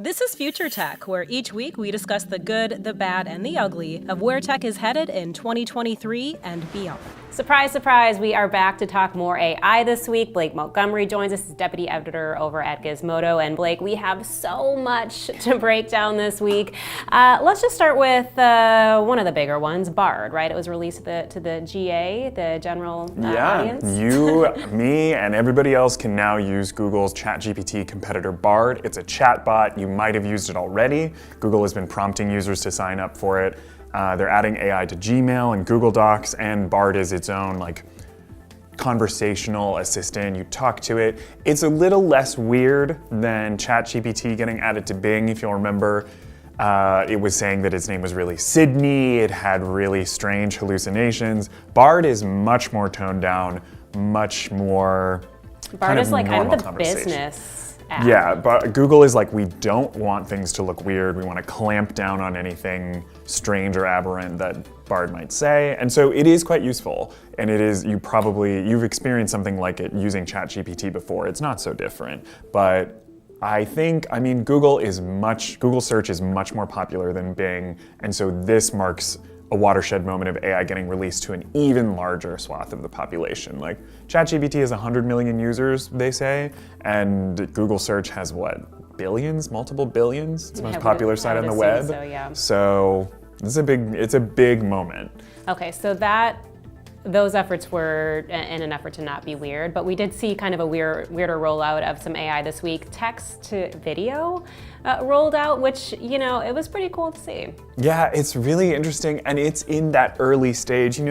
This is Future Tech, where each week we discuss the good, the bad, and the ugly of where tech is headed in 2023 and beyond. Surprise, surprise, we are back to talk more AI this week. Blake Montgomery joins us as deputy editor over at Gizmodo. And Blake, we have so much to break down this week. Let's just start with one of the bigger ones, Bard, right? It was released to the GA, the general audience. You, me, and everybody else can now use Google's ChatGPT competitor Bard. It's a chatbot. You might have used it already. Google has been prompting users to sign up for it. They're adding AI to Gmail and Google Docs, and Bard is its own conversational assistant. You talk to it. It's a little less weird than ChatGPT getting added to Bing. If you'll remember, it was saying that its name was really Sydney. It had really strange hallucinations. Bard is much more toned down, much more Bard is like, I'm the conversation. Business. Yeah, but Google is like, we don't want things to look weird. We want to clamp down on anything strange or aberrant that Bard might say. And so it is quite useful. And it is, you've experienced something like it using ChatGPT before. It's not so different. But Google search is much more popular than Bing. And so this marks a watershed moment of AI getting released to an even larger swath of the population. Like ChatGPT has 100 million users, they say, and Google search has what, billions, multiple billions? It's the most popular site on the web. So, yeah. So it's a big moment. Okay, so those efforts were in an effort to not be weird, but we did see kind of a weirder rollout of some AI this week. Text to video rolled out, which, it was pretty cool to see. Yeah, it's really interesting, and it's in that early stage.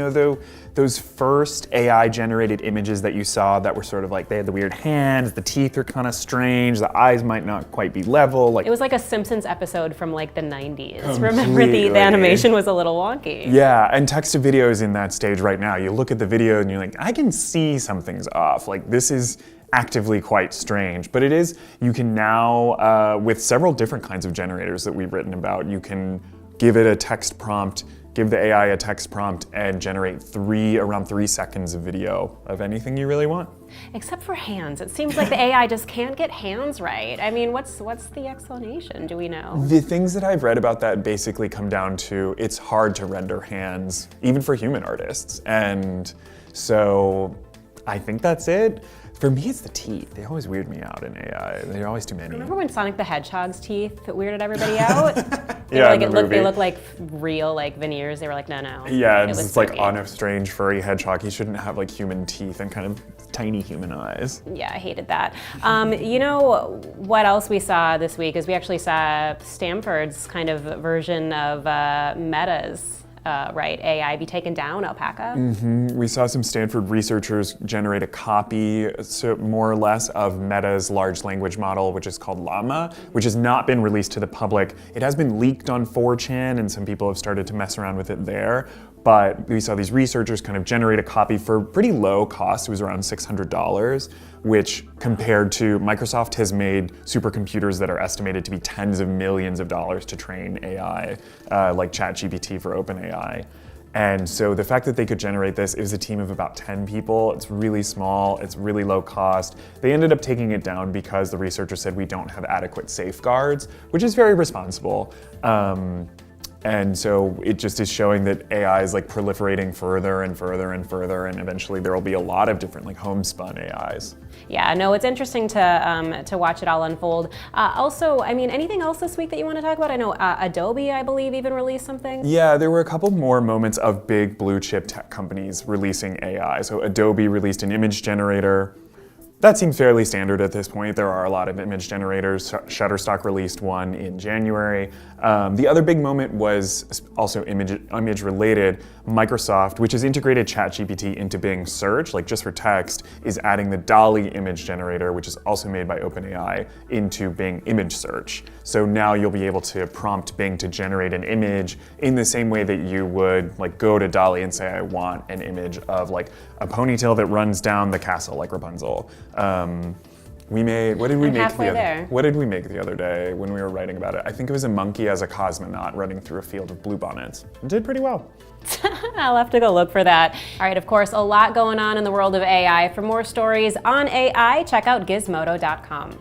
Those first AI-generated images that you saw that were sort of like, they had the weird hands, the teeth are kind of strange, the eyes might not quite be level. It was like a Simpsons episode from the 90s. Remember, the animation was a little wonky. Yeah, and text to video is in that stage right now. You look at the video and you're like, I can see something's off. This is actively quite strange, but it is, you can now, with several different kinds of generators that we've written about, you can give it a text prompt, give the AI a text prompt, and generate around 3 seconds of video of anything you really want. Except for hands. It seems like the AI just can't get hands right. I mean, what's the explanation? Do we know? The things that I've read about that basically come down to, it's hard to render hands, even for human artists. And so I think that's it. For me, it's the teeth. They always weird me out in AI. They're always too many. Remember when Sonic the Hedgehog's teeth weirded everybody out? Yeah, they look like real veneers. They were like, no. Yeah, it's like on a strange furry hedgehog. He shouldn't have human teeth and kind of tiny human eyes. Yeah, I hated that. What else we saw this week is we actually saw Stanford's kind of version of Meta's AI be taken down, Alpaca. We saw some Stanford researchers generate a copy, more or less, of Meta's large language model, which is called Llama, which has not been released to the public. It has been leaked on 4chan, and some people have started to mess around with it there. But we saw these researchers kind of generate a copy for pretty low cost. It was around $600, which compared to Microsoft has made supercomputers that are estimated to be tens of millions of dollars to train AI, like ChatGPT for OpenAI. And so the fact that they could generate this, it was a team of about 10 people. It's really small, it's really low cost. They ended up taking it down because the researchers said we don't have adequate safeguards, which is very responsible. And so it just is showing that AI is proliferating further and further and further, and eventually there will be a lot of different homespun AIs. Yeah, no, it's interesting to watch it all unfold. Also, anything else this week that you want to talk about? I know Adobe, I believe, even released something. Yeah, there were a couple more moments of big blue chip tech companies releasing AI. So Adobe released an image generator. That seems fairly standard at this point. There are a lot of image generators. Shutterstock released one in January. The other big moment was also image related. Microsoft, which has integrated ChatGPT into Bing Search, just for text, is adding the DALL-E image generator, which is also made by OpenAI, into Bing Image Search. So now you'll be able to prompt Bing to generate an image in the same way that you would go to DALL-E and say, I want an image of a ponytail that runs down the castle like Rapunzel. What did we make the other day when we were writing about it? I think it was a monkey as a cosmonaut running through a field of bluebonnets. It did pretty well. I'll have to go look for that. All right, of course, a lot going on in the world of AI. For more stories on AI, check out gizmodo.com.